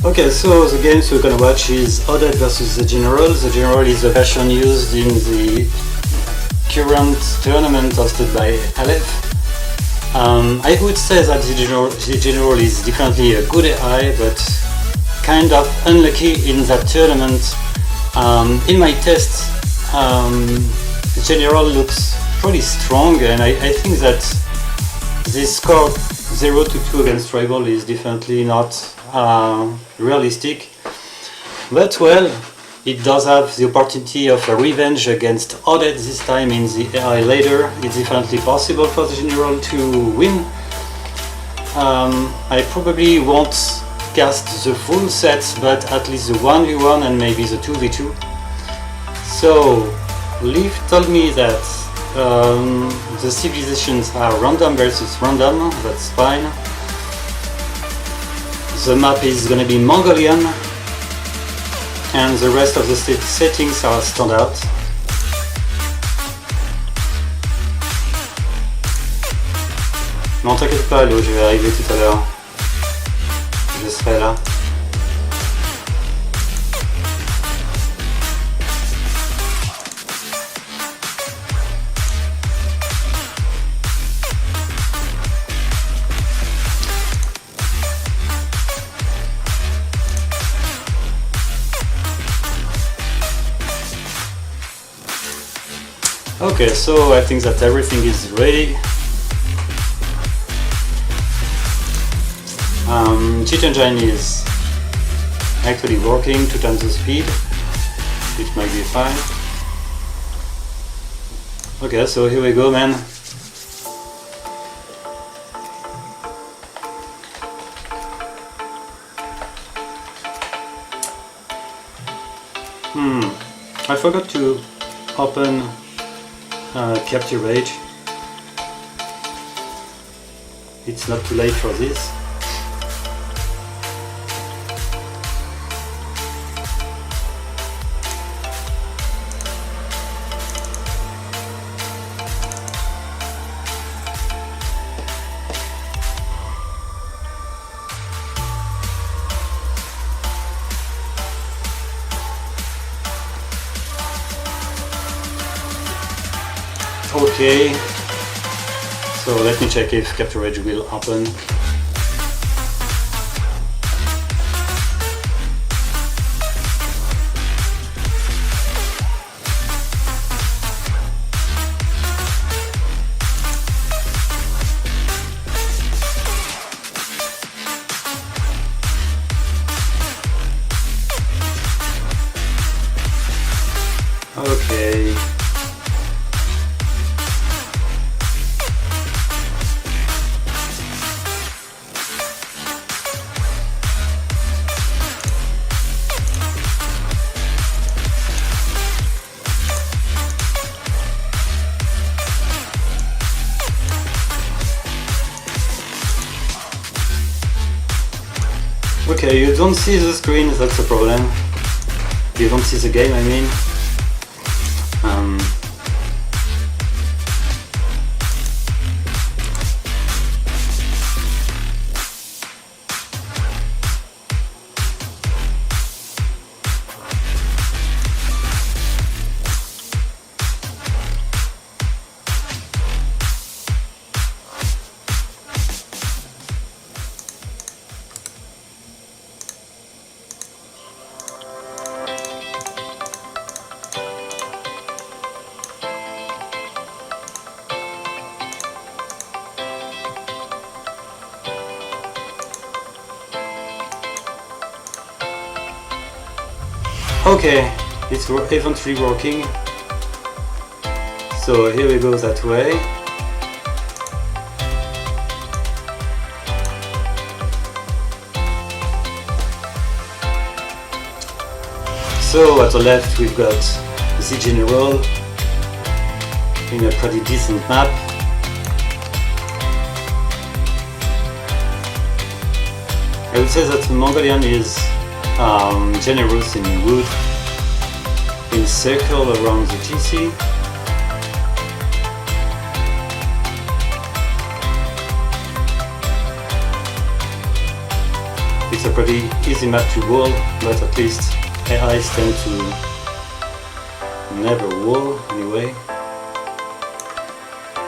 Okay, so the games we're gonna watch is Odette versus The General. The General is the version used in the current tournament hosted by Leif. I would say that the General is definitely a good AI, but kind of unlucky in that tournament. In my tests, the General looks pretty strong, and I think that this score 0-2 against Rival is definitely not realistic. But well, it does have the opportunity of a revenge against Odette this time in the AI later. It's definitely possible for the General to win. I probably won't cast the full set, but at least the 1v1 and maybe the 2v2. So, Leif told me that the civilizations are random versus random, that's fine. The map is gonna be Mongolian, and the rest of the settings are standard. Non, t'inquiète pas, Léo, je vais arriver tout à l'heure. Je serai là. Okay, so I think that everything is ready. Cheat engine is actually working 2 times the speed, which might be fine. Okay, so here we go, man. I forgot to open Capture Rage. It's not too late for this. Okay, so let me check if Capture Rage will open. Okay. Okay, you don't see the screen, that's the problem. You don't see the game, I mean. Okay, it's eventually working. So here we go that way. So at the left we've got The General in a pretty decent map. I would say that Mongolian is generous in wood, in circle around the TC. It's a pretty easy map to wall, but at least AIs tend to never wall anyway.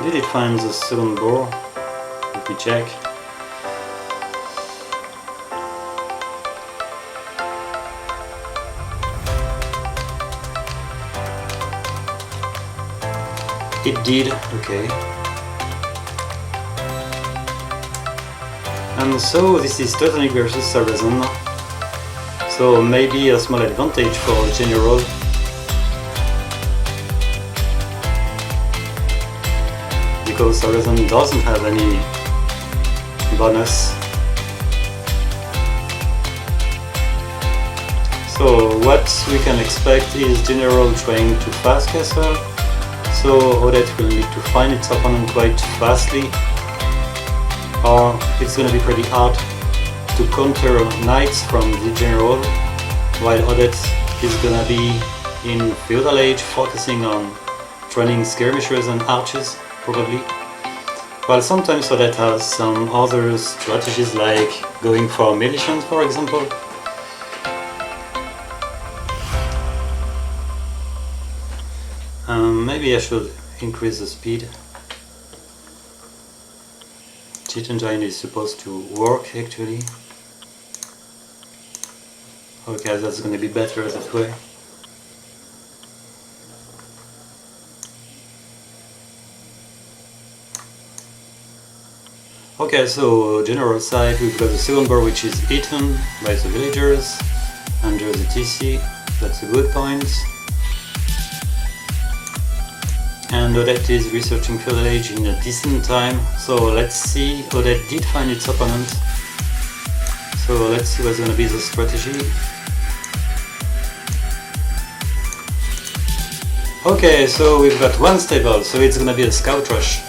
Did it find the second boar? Let me check. It did, okay. And so this is Totonic versus Sarrazin. So maybe a small advantage for General. Because Sarrazin doesn't have any bonus. So what we can expect is General trying to fast castle. So Odette will need to find its opponent quite fastly, or it's gonna be pretty hard to counter knights from the General, while Odette is gonna be in feudal age focusing on training skirmishers and archers, probably. While sometimes Odette has some other strategies like going for militias, for example. Maybe I should increase the speed. Cheat engine is supposed to work actually. Okay, that's gonna be better that way. Okay, so general side, we've got the second bar which is eaten by the villagers under the TC. That's a good point. And Odette is researching feudal age in a decent time, so let's see. Odette did find its opponent, so let's see what's going to be the strategy. Okay, so we've got one stable, so it's going to be a scout rush.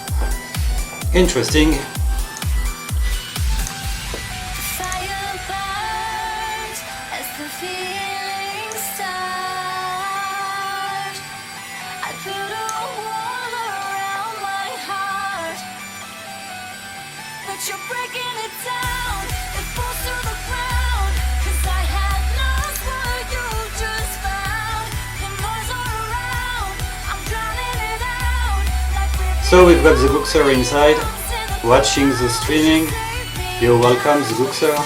Interesting. So we've got the Guxer inside, watching the streaming. You're welcome, the Guxer.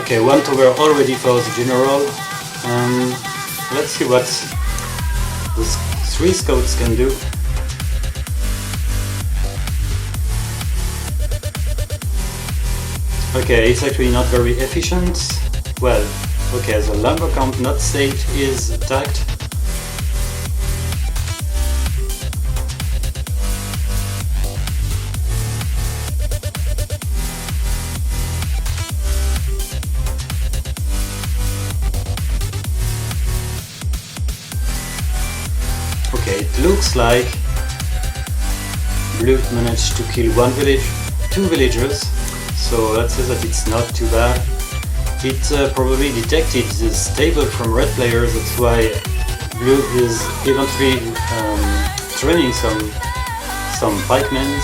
Okay, one tower already for the general. Let's see what the 3 scouts can do. Okay, it's actually not very efficient. Well, okay, the lumber camp not safe is attacked. Okay, it looks like Blue managed to kill 1 village, 2 villagers. So that says that it's not too bad. It probably detected the stable from red players, that's why Blue is eventually training some pikemen.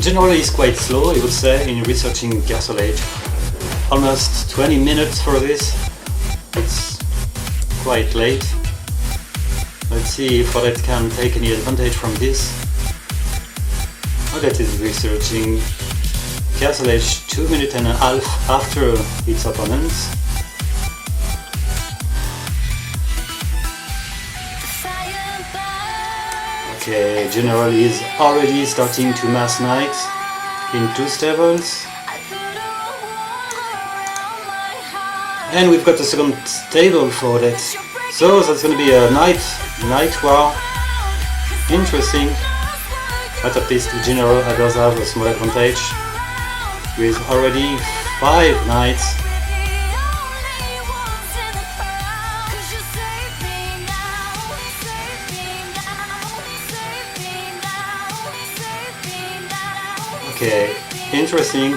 Generally is quite slow, I would say, in researching Castle Age. Almost 20 minutes for this. It's quite late. Let's see if Odette can take any advantage from this. Odette is researching Castle Age 2 minutes and a half after its opponent. Okay, General is already starting to mass knights in 2 stables. And we've got the second stable for that. So that's going to be a night war. Interesting. But at least the General does have a small advantage with already 5 knights. Okay, interesting.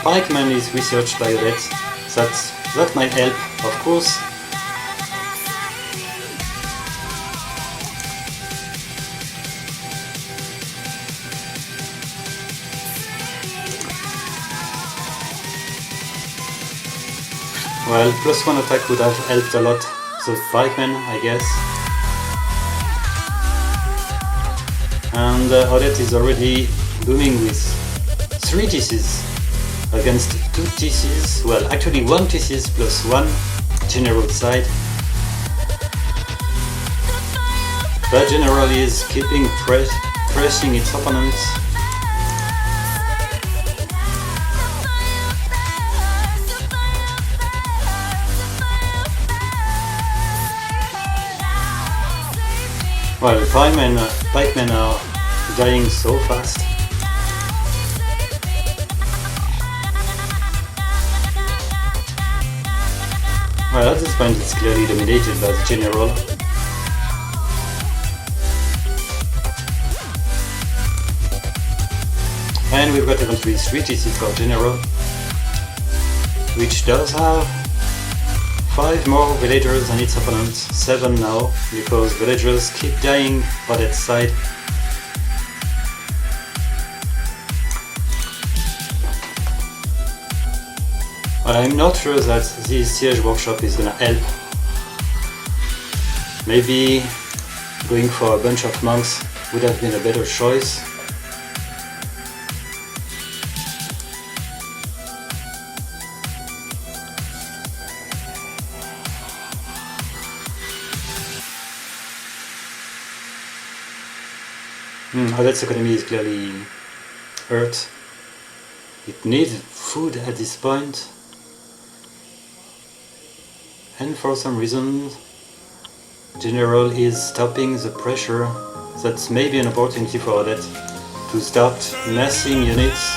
Pikeman is researched by Odette. That might help, of course. Well, +1 attack would have helped a lot the pikeman, I guess. And Odette is already booming with 3 TCs against 2 TCs. Well, actually 1 TCs plus 1 general side. That general is keeping pressing its opponent. Well, the pikemen are dying so fast. Well, at this point it's clearly dominated by the general. And we've got eventually 3 TC for general, which does have 5 more villagers than its opponent, 7 now, because villagers keep dying on its side. But I'm not sure that this siege workshop is gonna help. Maybe going for a bunch of monks would have been a better choice. Odette's economy is clearly hurt. It needs food at this point. And for some reason, General is stopping the pressure. That's maybe an opportunity for Odette to start massing units.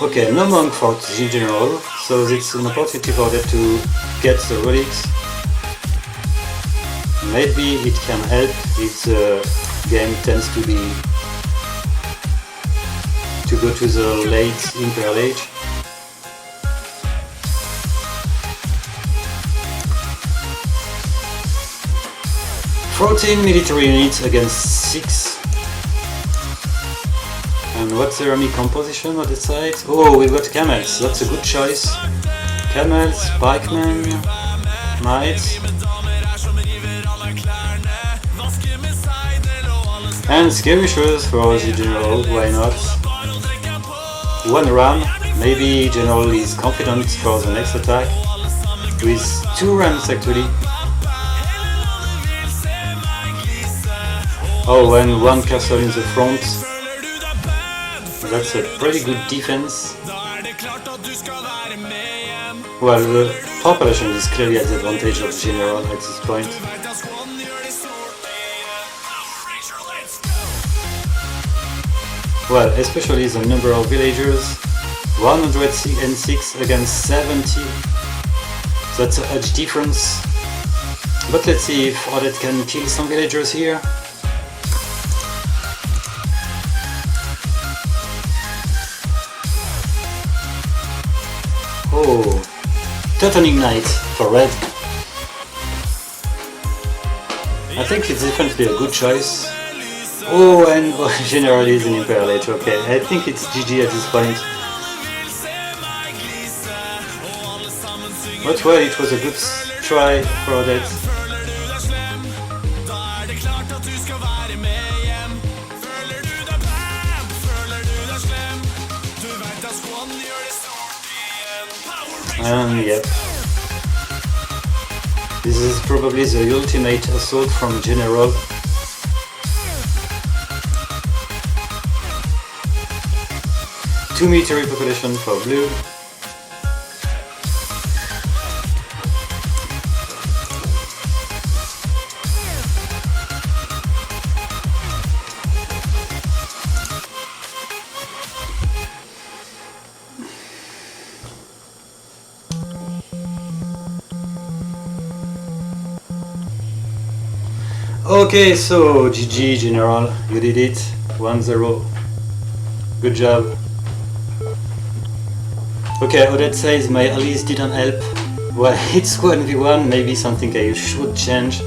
Okay, no monk for General, so it's an opportunity for Odette to get the relics. Maybe it can help if the game tends to go to the late Imperial Age. "14 military units against 6. And what's the army composition on the side? Oh, we've got camels, that's a good choice. Camels, pikemen, knights. And skirmishers for the general, why not? 1 ram, maybe general is confident for the next attack. With 2 rams actually. Oh, and 1 castle in the front. That's a pretty good defense. Well, the population is clearly at the advantage of general at this point. Well, especially the number of villagers, 106 against 70. That's a huge difference. But let's see if Odette can kill some villagers here. Oh, Totem Ignite for red. I think it's definitely a good choice. Oh, and General is in Imperial Age, okay. I think it's GG at this point. But well, it was a good try for Odette. And yep. This is probably the ultimate assault from General. Two military population for blue. Okay, so GG General, you did it. 1-0. Good job. Okay, Odette says my allies didn't help. Well, it's 1v1, maybe something I should change.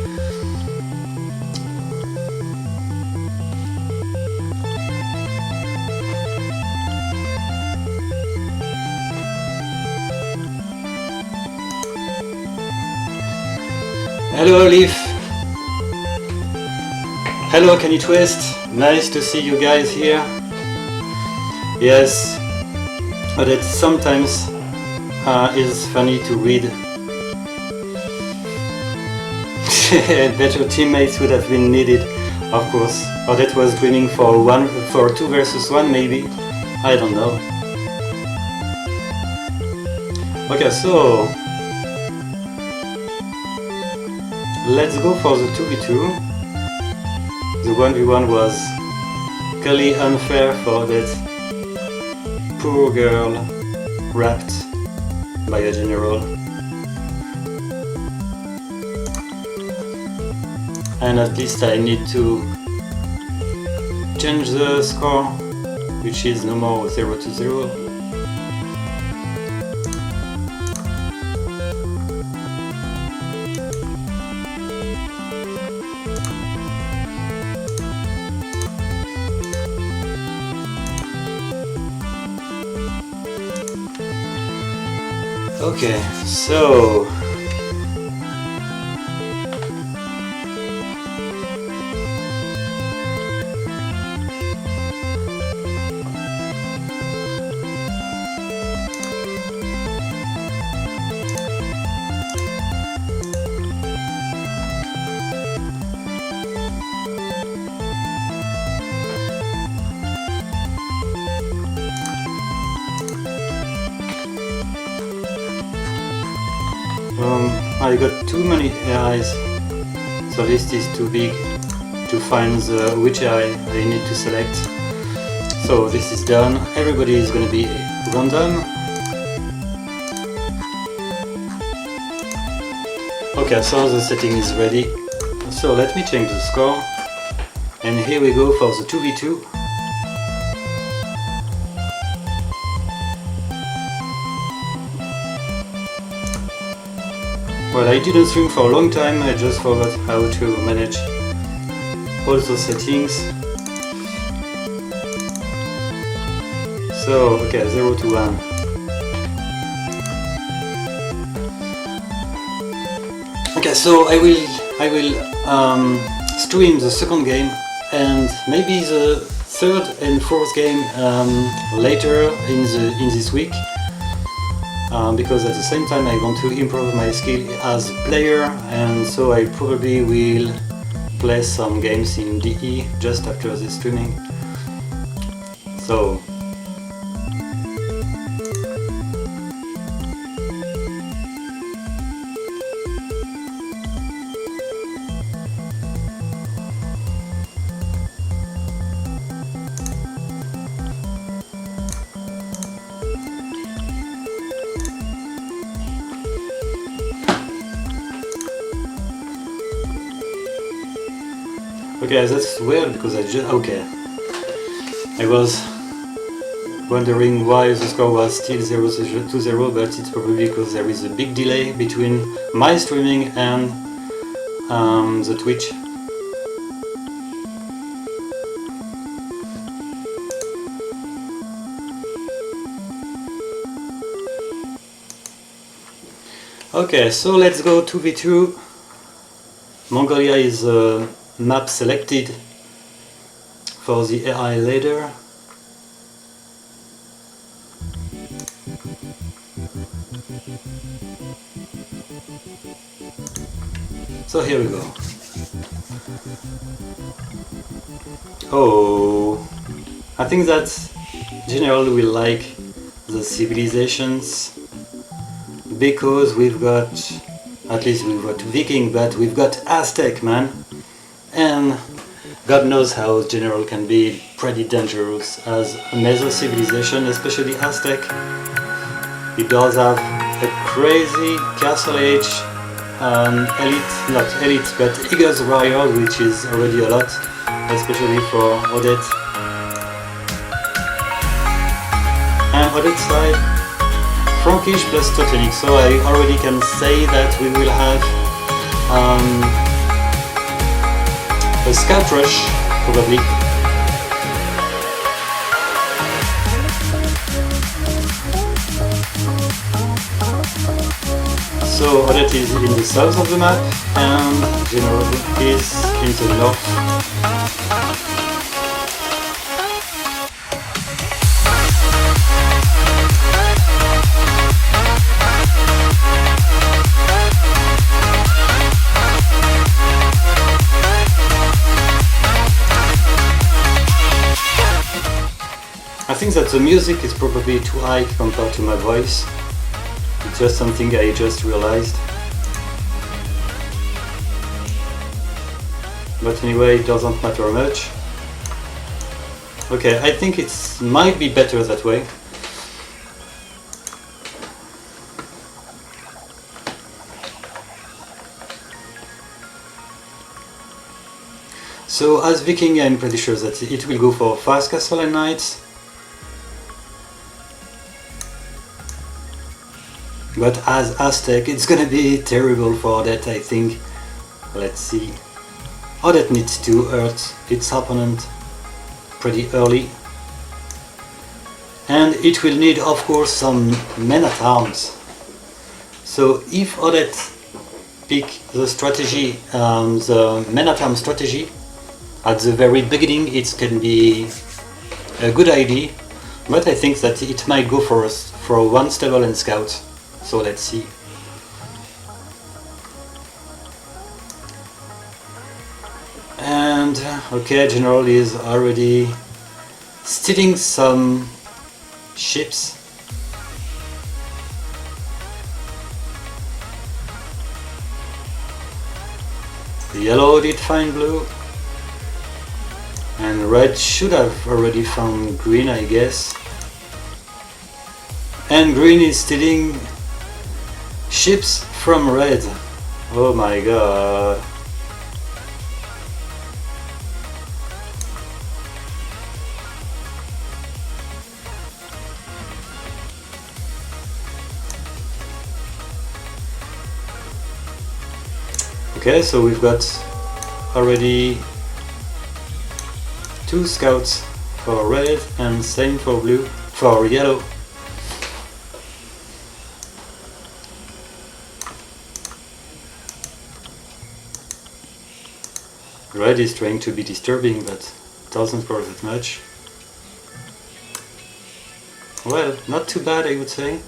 Hello Leif. Hello, can you twist? Nice to see you guys here. Yes, but it sometimes is funny to read. Better teammates would have been needed, of course. Odette was dreaming for 2 versus 1 maybe. I don't know. Okay, so let's go for the 2v2. The 1v1 was clearly unfair for that poor girl wrapped by a general. And at least I need to change the score, which is no more 0-0. Okay, so I got too many AIs, so list is too big to find which AI I need to select. So this is done. Everybody is going to be random. Okay, so the setting is ready. So let me change the score. And here we go for the 2v2. Well, I didn't stream for a long time, I just forgot how to manage all those settings. So, okay, 0-1. Okay, so I will stream the second game and maybe the third and fourth game later in this week. Because at the same time I want to improve my skill as a player, and so I probably will play some games in DE just after the streaming. So okay, that's weird because I was wondering why the score was still 0-0, but it's probably because there is a big delay between my streaming and the Twitch. Okay, so let's go 2v2. Mongolia is map selected for the AI later. So here we go. Oh, I think that General will like the civilizations because we've got, at least we've got Viking, but we've got Aztec, man. And God knows how General can be pretty dangerous as a Meso civilization, especially Aztec. It does have a crazy castle age elite, not elite, but Eagles Warrior, which is already a lot, especially for Odette. And Odette side, Frankish plus Teutonic, so I already can say that we will have a Scout Rush, probably. So Odette is in the south of the map and General is in the north. I think that the music is probably too high compared to my voice. It's just something I just realized. But anyway, it doesn't matter much. Okay, I think it might be better that way. So as Viking, I'm pretty sure that it will go for fast castle and knights. But as Aztec, it's gonna be terrible for Odette, I think. Let's see. Odette needs to hurt its opponent pretty early. And it will need, of course, some men-at-arms. So if Odette pick the strategy, the men-at-arms strategy, at the very beginning it can be a good idea. But I think that it might go for one stable and scout. So let's see. And okay, General is already stealing some ships. Yellow did find blue. And red should have already found green, I guess. And green is stealing ships from red. Oh my god. Okay, so we've got already 2 scouts for red and same for blue, for yellow. Red is trying to be disturbing, but doesn't work that much. Well, not too bad, I would say.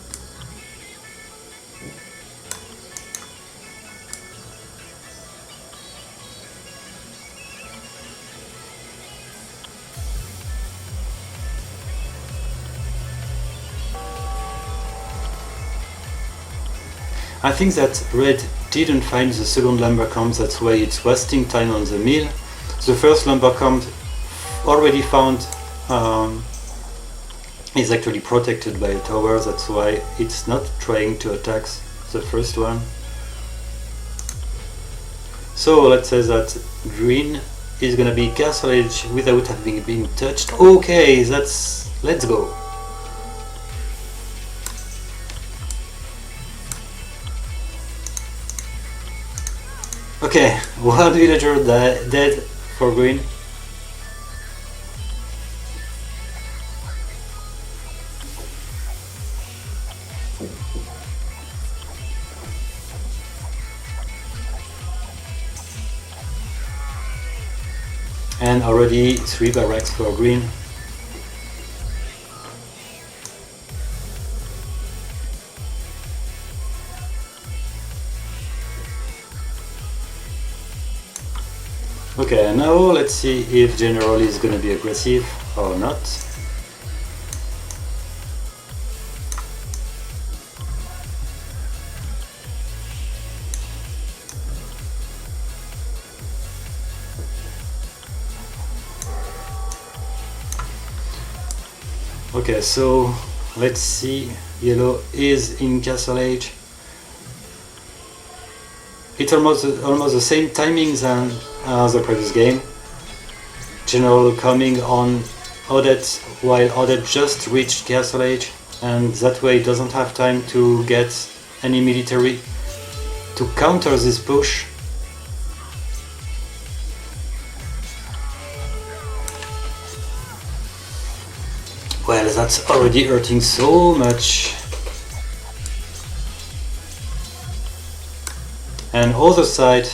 I think that red didn't find the second lumber camp, that's why it's wasting time on the mill. The first lumber camp already found is actually protected by a tower, that's why it's not trying to attack the first one. So let's say that green is gonna be castle edge without having been touched. Okay, let's go. Okay, one villager dead for green. And already 3 barracks for green. Okay, now let's see if General is gonna be aggressive or not. Okay, so let's see. Yellow is in Castle Age. it's almost the same timing than the previous game. General coming on Odette while Odette just reached Castle Age, and that way doesn't have time to get any military to counter this push. Well, that's already hurting so much. And other side,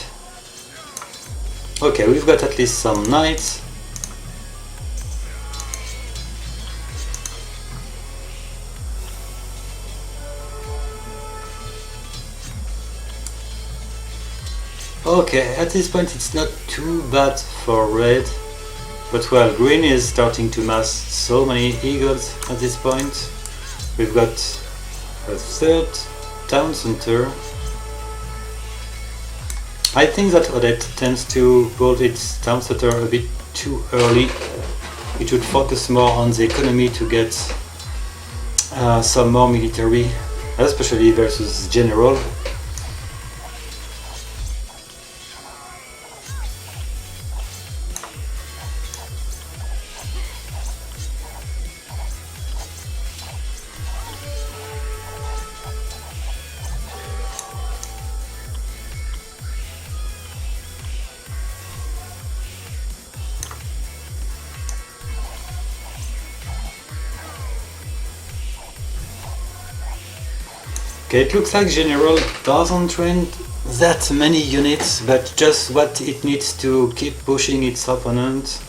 okay, we've got at least some knights. Okay, at this point it's not too bad for red, but well, green is starting to mass so many eagles at this point. We've got a third town center. I think that Odette tends to build its town center a bit too early. It should focus more on the economy to get some more military, especially versus General. Okay, it looks like General doesn't train that many units, but just what it needs to keep pushing its opponent.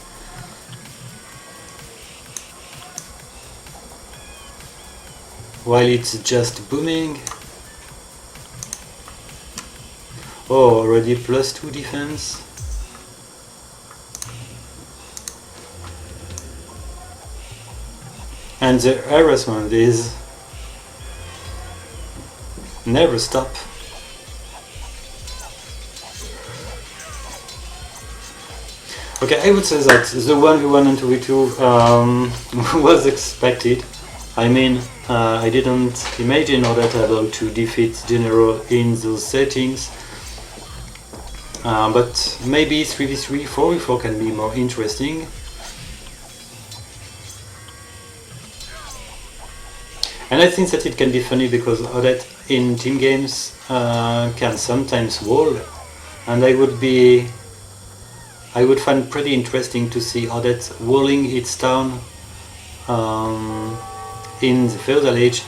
While it's just booming. Oh, already +2 defense. And the harassment is never stop. Okay, I would say that the 1v1 and 2v2 was expected. I mean, I didn't imagine Odette able to defeat General in those settings. But maybe 3v3, 4v4 can be more interesting. And I think that it can be funny because Odette in team games can sometimes wall, and I would find pretty interesting to see Odette walling its town in the feudal age,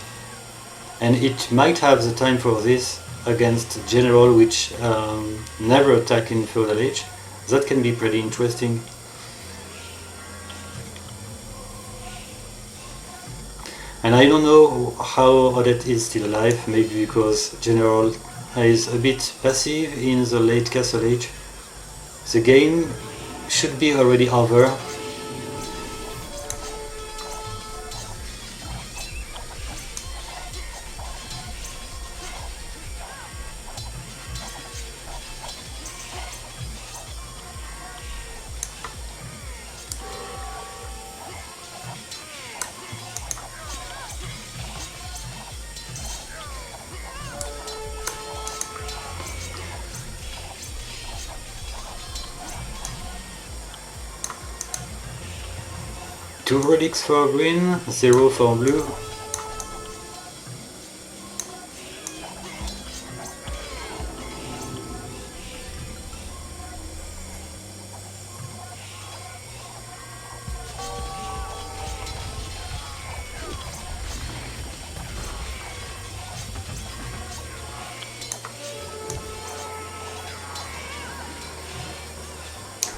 and it might have the time for this against General, which never attack in feudal age. That can be pretty interesting. And I don't know how Odette is still alive, maybe because General is a bit passive in the late Castle Age. The game should be already over. Two relics for green, 0 for blue.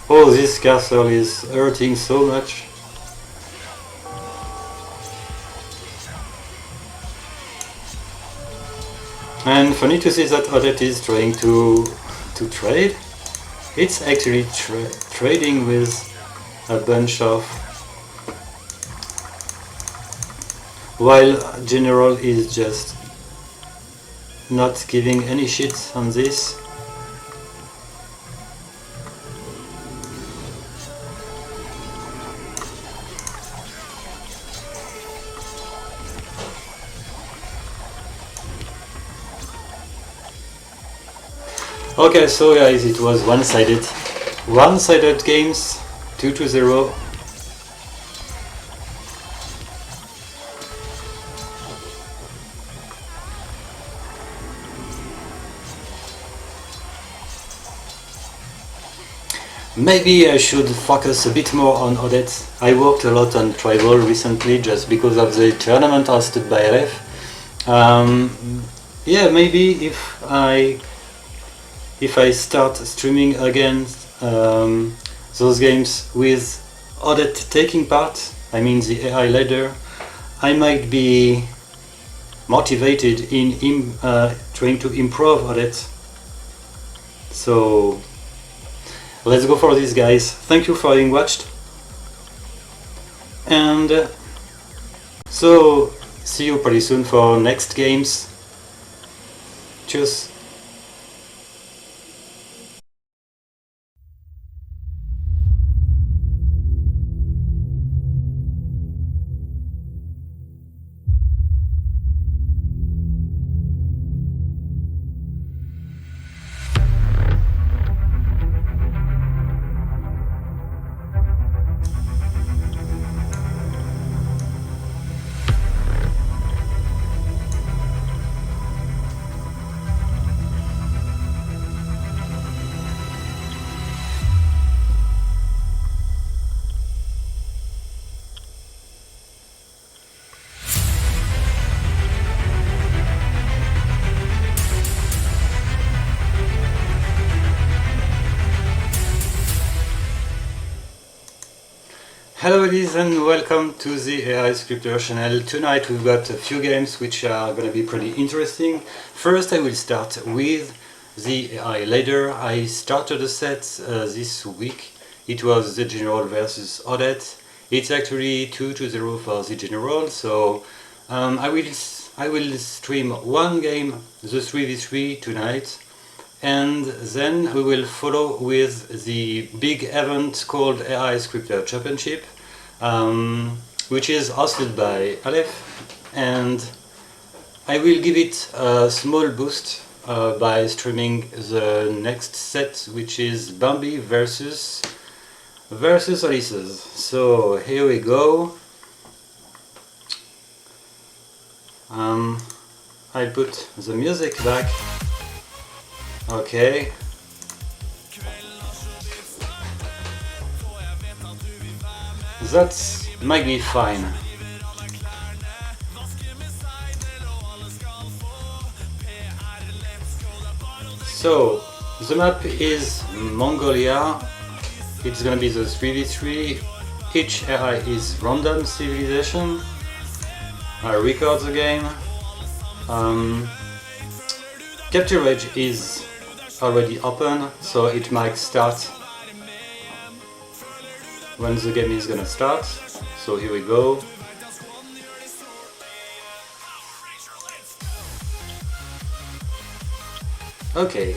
Oh, this castle is hurting so much. And funny to see that Odette is trying to trade. It's actually trading with a bunch of, while General is just not giving any shit on this. Okay, so guys, it was one-sided. One-sided games, 2-0. Maybe I should focus a bit more on Odette. I worked a lot on Tribal recently just because of the tournament hosted by Leif. Yeah, maybe if I start streaming again those games with Odette taking part, I mean the AI leader, I might be motivated in trying to improve Odette. So let's go for this, guys. Thank you for having watched. And so see you pretty soon for next games. Cheers. Hello ladies and welcome to the AI Scripter channel. Tonight we've got a few games which are going to be pretty interesting. First I will start with the AI ladder. I started a set this week. It was The General versus Odette. It's actually 2-0 for The General, so I will stream one game, the 3v3 tonight. And then we will follow with the big event called AI Scripter Championship, which is hosted by Aleph, and I will give it a small boost by streaming the next set, which is Bambi versus Ulysses. So here we go. I'll put the music back. Okay. That might be fine. So, the map is Mongolia. It's gonna be the 3v3. Each AI is random civilization. I record the game. Capture Rage is already open, so it might start when the game is gonna start. So here we go. Okay.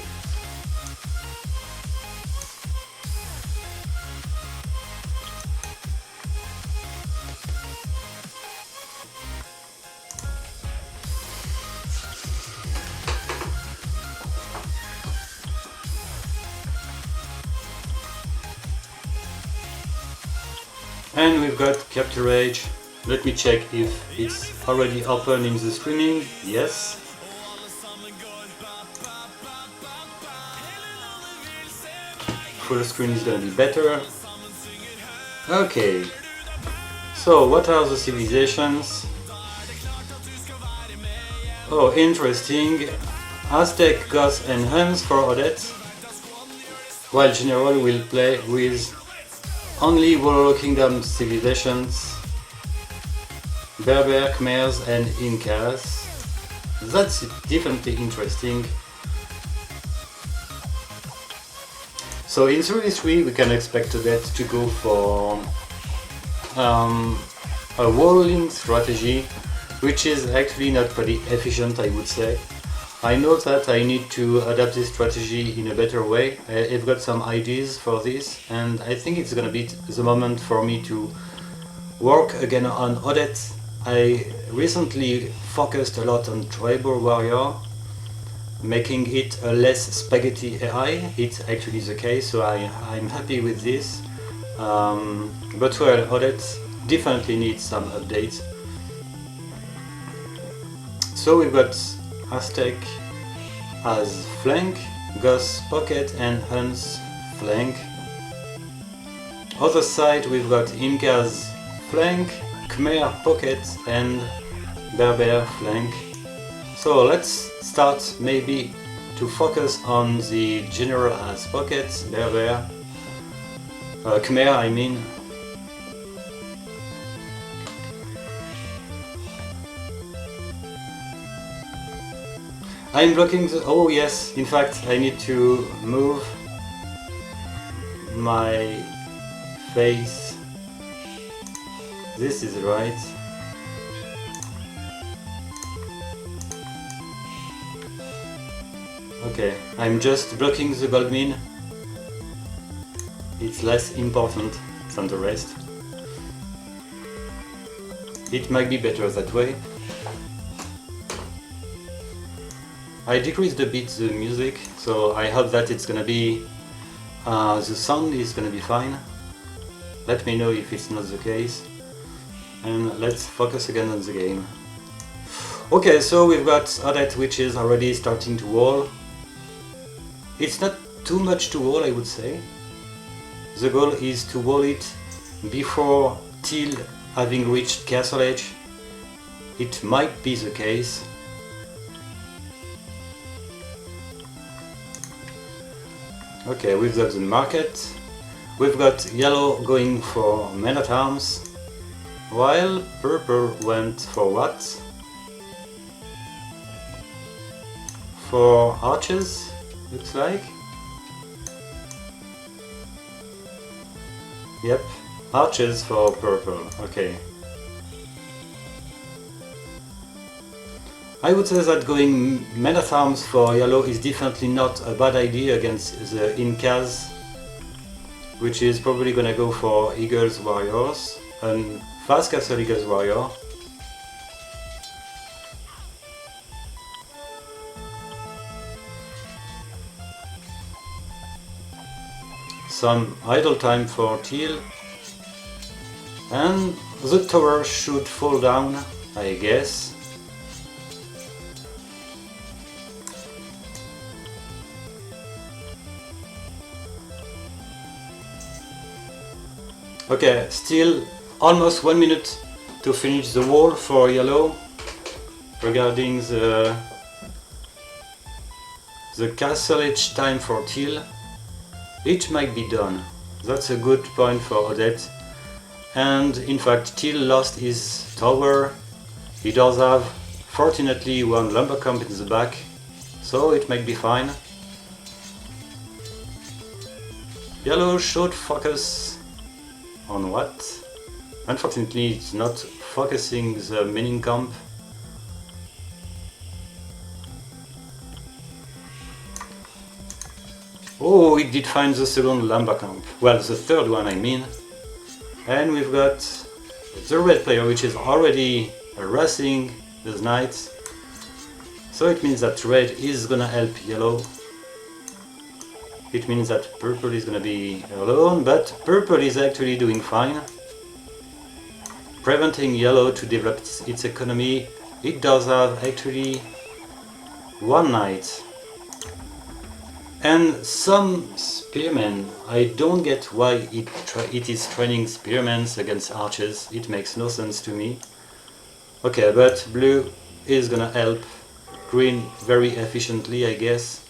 And we've got Capture Rage. Let me check if it's already open in the streaming. Yes. Full screen is gonna be better. Okay. So what are the civilizations? Oh, interesting. Aztec, Goth and Huns for Odette, while General will play with only Warlord Kingdom civilizations, Berber, Khmers and Incas. That's definitely interesting. So in 3v3 we can expect Odette to go for a warring strategy, which is actually not pretty efficient, I would say. I know that I need to adapt this strategy in a better way. I've got some ideas for this, and I think it's gonna be the moment for me to work again on Odette. I recently focused a lot on Tribal Warrior, making it a less spaghetti AI. It's actually the case, so I'm happy with this. But well, Odette definitely needs some updates. So we've got Aztec as flank, Gus pocket and Huns flank. Other side we've got Inca's flank, Khmer pocket and Berber flank. So let's start maybe to focus on the general as pocket, Berber, Khmer I mean. I'm blocking the... oh yes, in fact I need to move my face. This is right. Okay, I'm just blocking the gold mine. It's less important than the rest. It might be better that way. I decreased a bit the music, so I hope that it's gonna be... the sound is gonna be fine. Let me know if it's not the case. And let's focus again on the game. Okay, so we've got Odette, which is already starting to wall. It's not too much to wall, I would say. The goal is to wall it before Till having reached Castle Edge. It might be the case. Okay, we've got the market. We've got yellow going for men-at-arms, while purple went for what? For archers, looks like. Yep, archers for purple, okay. I would say that going men-at-arms for yellow is definitely not a bad idea against the Incas, which is probably gonna go for Eagles Warriors, and Fast Castle Eagles Warrior. Some idle time for Teal, and the tower should fall down, I guess. Okay, still almost 1 minute to finish the wall for yellow. Regarding the castle edge time for Teal, it might be done. That's a good point for Odette. And in fact, Teal lost his tower. He does have, fortunately, one lumber camp in the back, so it might be fine. Yellow should focus on what? Unfortunately, it's not focusing the mining camp. Oh, it did find the second lumber camp. Well, the third one, I mean. And we've got the red player, which is already harassing the knights. So it means that red is gonna help yellow. It means that purple is gonna be alone, but purple is actually doing fine. Preventing yellow to develop its economy. It does have actually one knight. And some spearmen. I don't get why it is training spearmen against archers. It makes no sense to me. Okay, but blue is gonna help green very efficiently, I guess.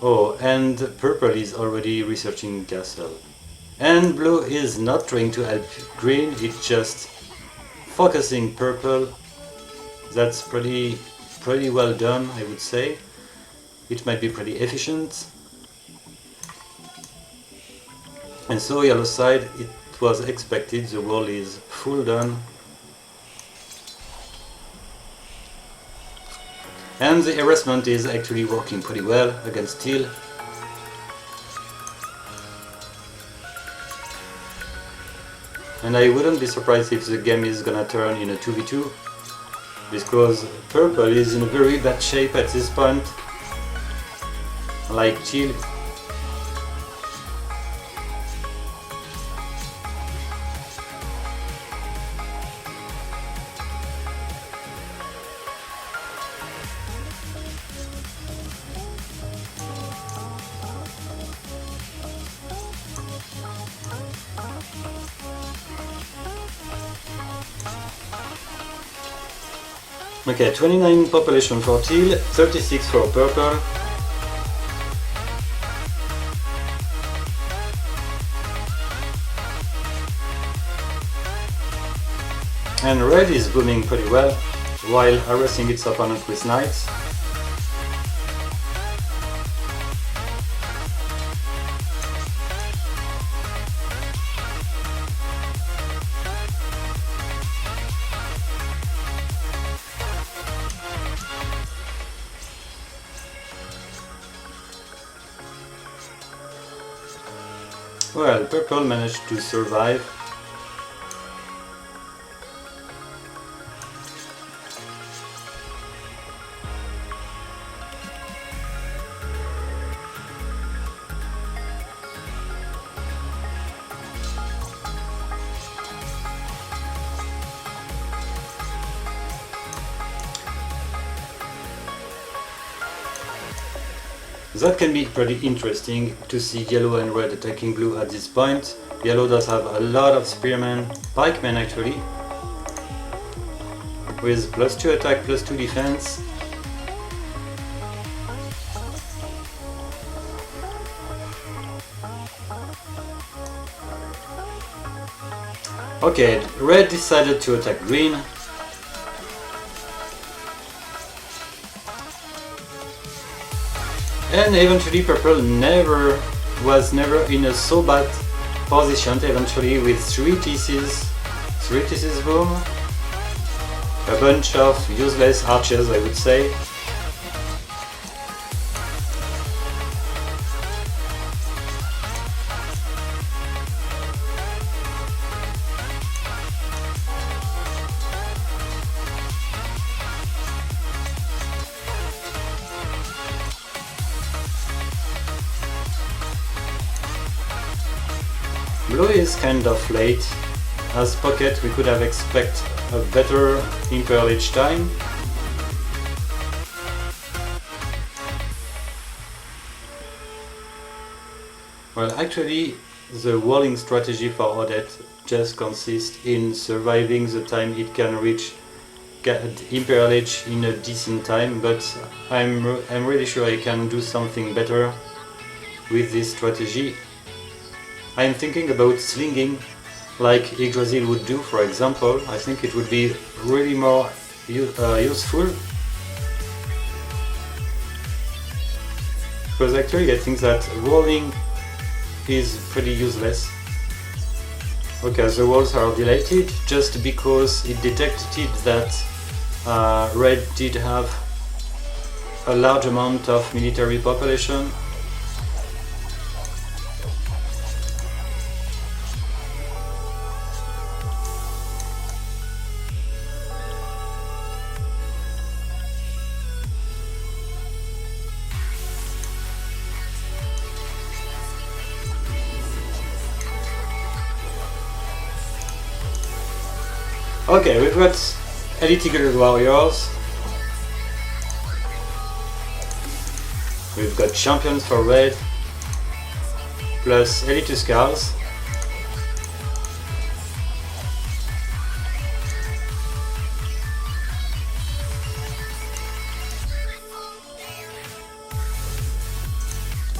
Oh, and purple is already researching castle. And blue is not trying to help green, it's just focusing purple. That's pretty well done, I would say. It might be pretty efficient. And so yellow side, it was expected, the wall is full done. And the harassment is actually working pretty well against Teal. And I wouldn't be surprised if the game is gonna turn in a 2v2. because purple is in a very bad shape at this point, like teal. Okay, 29 population for teal, 36 for purple. And red is booming pretty well, while harassing its opponent with knights. Well, purple managed to survive. That can be pretty interesting to see yellow and red attacking blue at this point. Yellow does have a lot of spearmen, pikemen actually, with +2 attack, +2 defense. Okay, red decided to attack green. And eventually purple was never in a so bad position, eventually with 3 theses boom, a bunch of useless archers I would say. Blue is kind of late. As pocket we could have expected a better Imperial each time. Well, actually the walling strategy for Odette just consists in surviving the time it can reach Imperial Age in a decent time, but I'm really sure I can do something better with this strategy. I'm thinking about slinging like Yggdrasil would do, for example. I think it would be really more useful. Because actually I think that walling is pretty useless. Okay, the walls are dilated just because it detected that red did have a large amount of military population. Okay, we've got Elite Warriors. We've got Champions for red, plus Elite Skulls.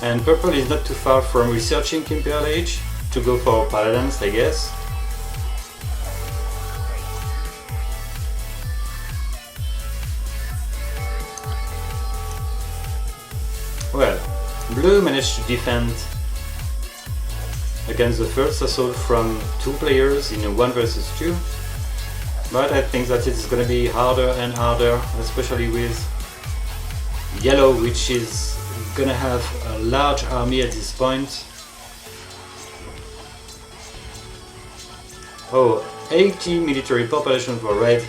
And purple is not too far from researching Imperial Age to go for Paladins, I guess. Well, blue managed to defend against the first assault from 2 players in a 1 versus 2, but I think that it's gonna be harder and harder, especially with yellow, which is gonna have a large army at this point. Oh, 80 military population for red.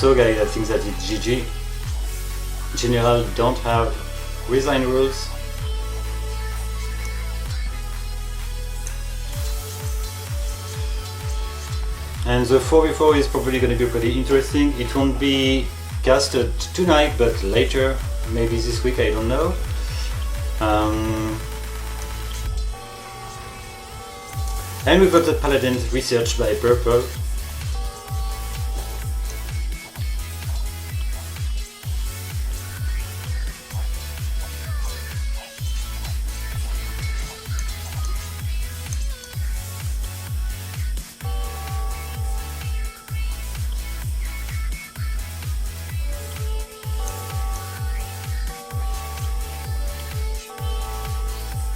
So guys, I think that it's GG. General don't have resign rules. And the 4v4 is probably going to be pretty interesting. It won't be casted tonight, but later, maybe this week, I don't know. And we've got the Paladin research by Purple.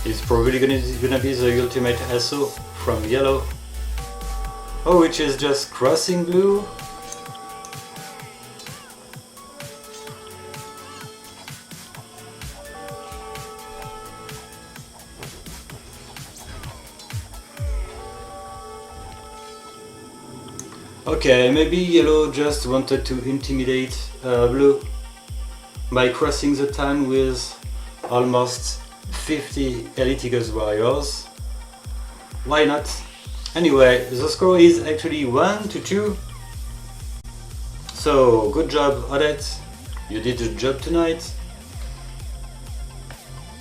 It's probably gonna be the ultimate SO from yellow. Oh, which is just crossing blue. Okay, maybe yellow just wanted to intimidate blue by crossing the time with almost 50 Elite Eagles warriors. Why not? Anyway, the score is actually 1-2. So good job, Odette. You did the job tonight.